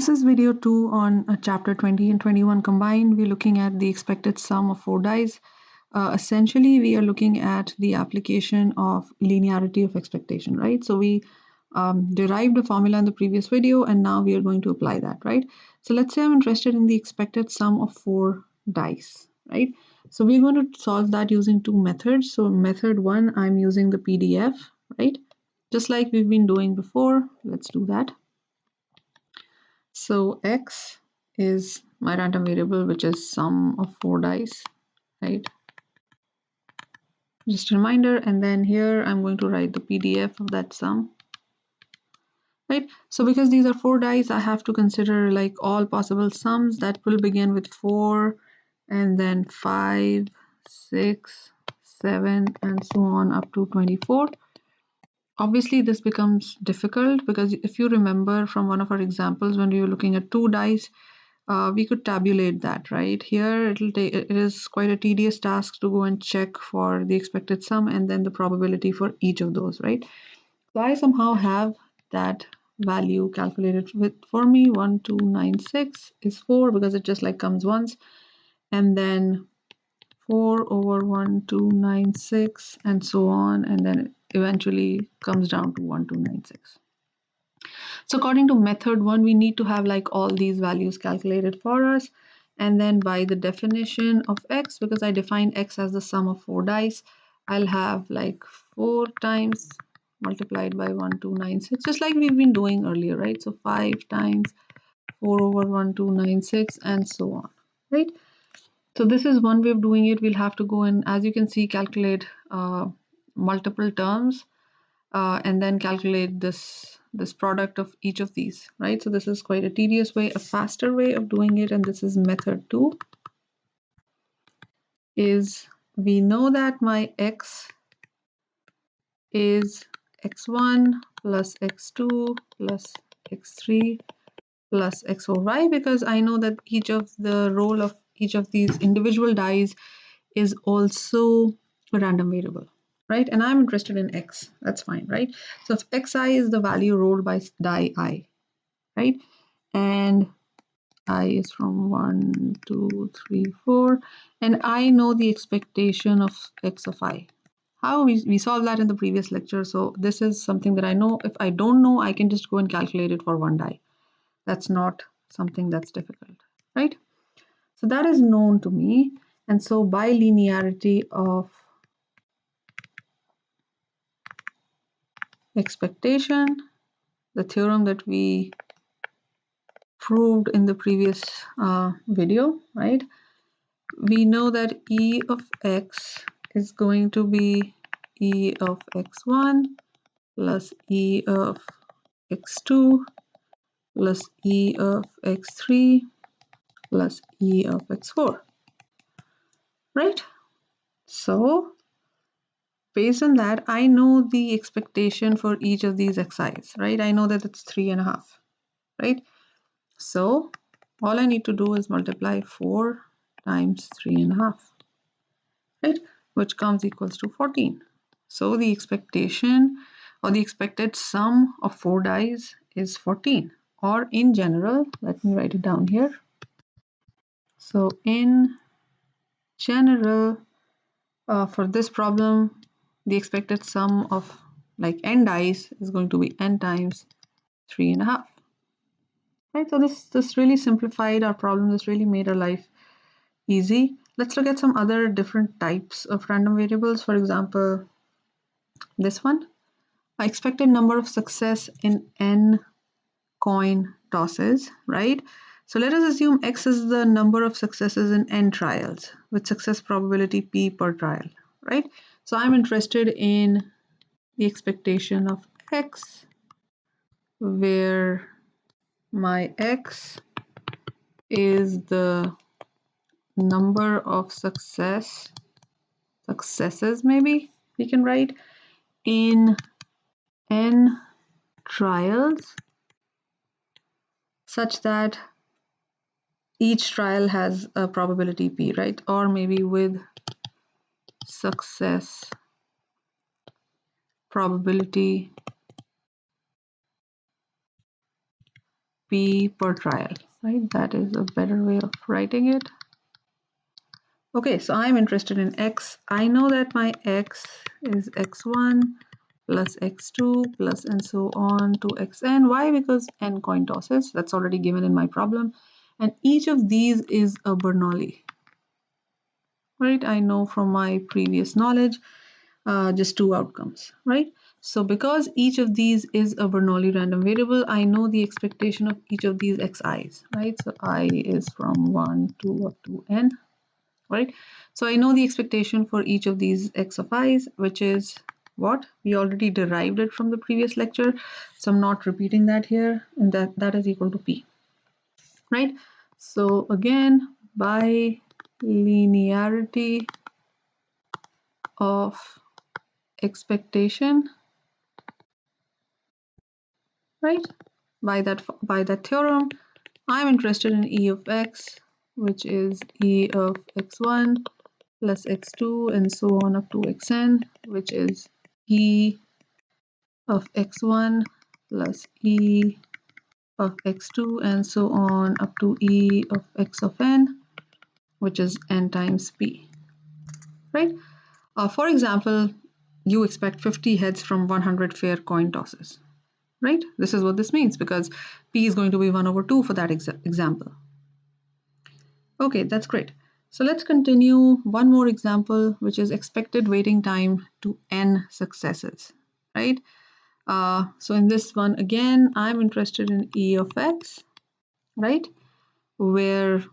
This is video 2 on chapter 20 and 21 combined. We're looking at the expected sum of 4 dice. Essentially, we are looking at the application of linearity of expectation, right? So we derived a formula in the previous video, and now we are going to apply that, right? So let's say I'm interested in the expected sum of 4 dice, right? So we're going to solve that using 2 methods. So method 1, I'm using the PDF, right? Just like we've been doing before. Let's do that. So x is my random variable, which is sum of 4 dice, right? Just a reminder, and then here I'm going to write the PDF of that sum, right? So because these are 4 dice, I have to consider like all possible sums that will begin with 4 and then 5, 6, 7, and so on up to 24. Obviously, this becomes difficult because if you remember from one of our examples when we were looking at 2 dice, we could tabulate that, right? Here it is quite a tedious task to go and check for the expected sum and then the probability for each of those, right? So I somehow have that value calculated for me. 1296 is 4 because it just like comes once, and then 4 over 1296 and so on, and then it eventually comes down to 1296. So according to method 1, we need to have like all these values calculated for us. And then by the definition of x, because I defined x as the sum of 4 dice, I'll have like 4 times multiplied by 1296, just like we've been doing earlier, right? So 5 times 4 over 1296 and so on, right? So this is one way of doing it. We'll have to go and, as you can see, calculate multiple terms and then calculate this product of each of these, right? So this is quite a tedious way. A faster way of doing it, and this is method 2, is we know that my x is x1 plus x2 plus x3 plus x over y, because I know that each of the role of each of these individual dice is also a random variable, right? And I'm interested in x, that's fine, right? So if xi is the value rolled by die I, right? And I is from 1, 2, 3, 4, and I know the expectation of x of I. How we solved that in the previous lecture, so this is something that I know. If I don't know, I can just go and calculate it for one die. That's not something that's difficult, right? So that is known to me, and so by linearity of expectation, the theorem that we proved in the previous video, right? We know that E of x is going to be E of x1 plus E of x2 plus E of x3 plus E of x4, right? So based on that, I know the expectation for each of these xi's, right? I know that it's 3.5, right? So all I need to do is multiply 4 times 3.5, right? Which comes equals to 14. So the expectation or the expected sum of 4 dice is 14. Or in general, let me write it down here. So in general, for this problem, the expected sum of like n dice is going to be n times 3.5. Right, so this really simplified our problem. This really made our life easy. Let's look at some other different types of random variables. For example, this one, I expected number of success in n coin tosses, right? So let us assume x is the number of successes in n trials with success probability p per trial, right? So I'm interested in the expectation of x, where my x is the number of successes, maybe we can write, in n trials such that each trial has a probability p, right? Or maybe with success probability P per trial, right? That is a better way of writing it. Okay, so I'm interested in X. I know that my X is X1 plus X2 plus and so on to Xn. Why? Because n coin tosses. That's already given in my problem. And each of these is a Bernoulli, right? I know from my previous knowledge just two outcomes, right? So because each of these is a Bernoulli random variable, I know the expectation of each of these xi's, right? So I is from 1 to up to n, right? So I know the expectation for each of these x of i's, which is what? We already derived it from the previous lecture, so I'm not repeating that here, and that is equal to p, right? So again, by linearity of expectation, right? By that theorem, I'm interested in E of x, which is E of x1 plus x2 and so on up to xn, which is E of x1 plus E of x2 and so on up to E of x of n, which is n times p, right? For example, you expect 50 heads from 100 fair coin tosses, right? This is what this means because p is going to be 1 over 2 for that example. Okay, that's great. So let's continue one more example, which is expected waiting time to n successes, right? So in this one, again, I'm interested in E of x, right? Where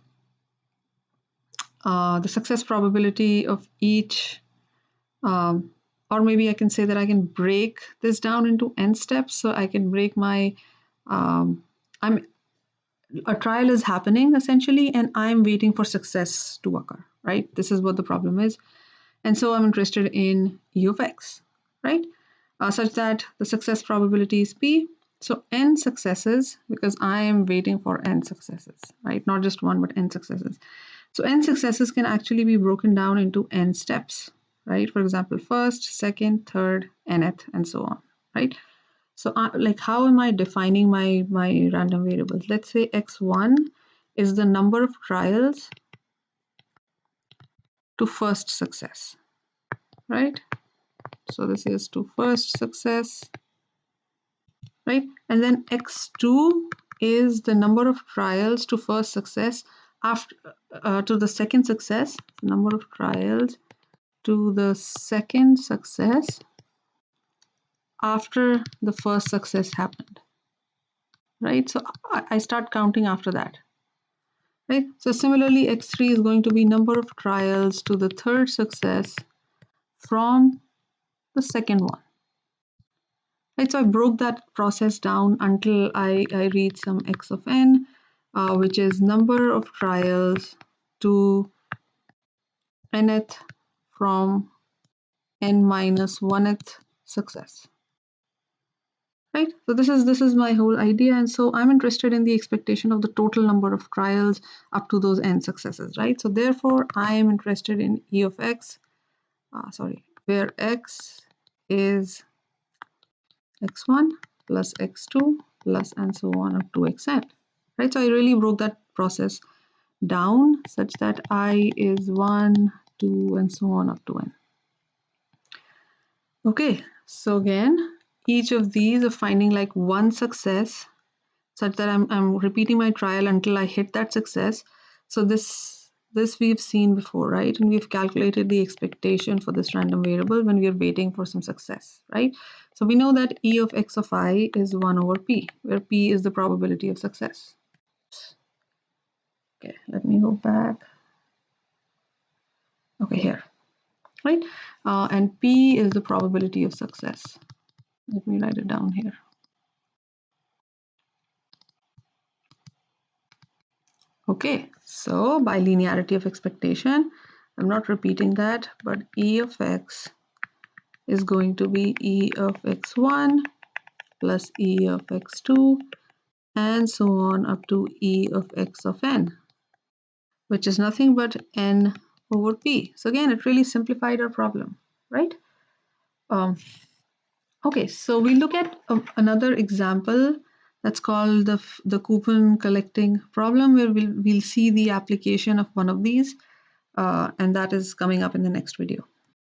the success probability of each, or maybe I can say that I can break this down into n steps. So I can break my, a trial is happening essentially, and I'm waiting for success to occur, right? This is what the problem is. And so I'm interested in E of x, right? Such that the success probability is P. So n successes, because I am waiting for n successes, right? Not just one, but n successes. So n successes can actually be broken down into n steps, right? For example, first, second, third, nth, and so on, right? So like, how am I defining my random variables? Let's say x1 is the number of trials to first success, right? So this is to first success, right? And then x2 is the number of trials to first success after to the second success, number of trials to the second success after the first success happened, right? So I start counting after that, right? So similarly, x3 is going to be number of trials to the third success from the second one. Right, so I broke that process down until I reach some x of n, which is number of trials to nth from n minus 1th success. Right, so this is my whole idea, and so I'm interested in the expectation of the total number of trials up to those n successes, right? So therefore, I am interested in E of x, where x is x1 plus x2 plus and so on up to xn, right? So I really broke that process down such that I is 1, 2, and so on up to n. Okay, so again, each of these are finding like one success such that I'm repeating my trial until I hit that success. So this we've seen before, right? And we've calculated the expectation for this random variable when we are waiting for some success, right? So we know that E of x of I is 1 over p, where p is the probability of success. Okay, let me go back. Okay, here, right? And p is the probability of success. Let me write it down here. Okay, so by linearity of expectation, I'm not repeating that, but E of x is going to be E of x1 plus E of x2 and so on up to E of x of n, which is nothing but n over p. So again, it really simplified our problem, right? Okay, so we look at another example That's called the coupon collecting problem, where we'll see the application of one of these, and that is coming up in the next video.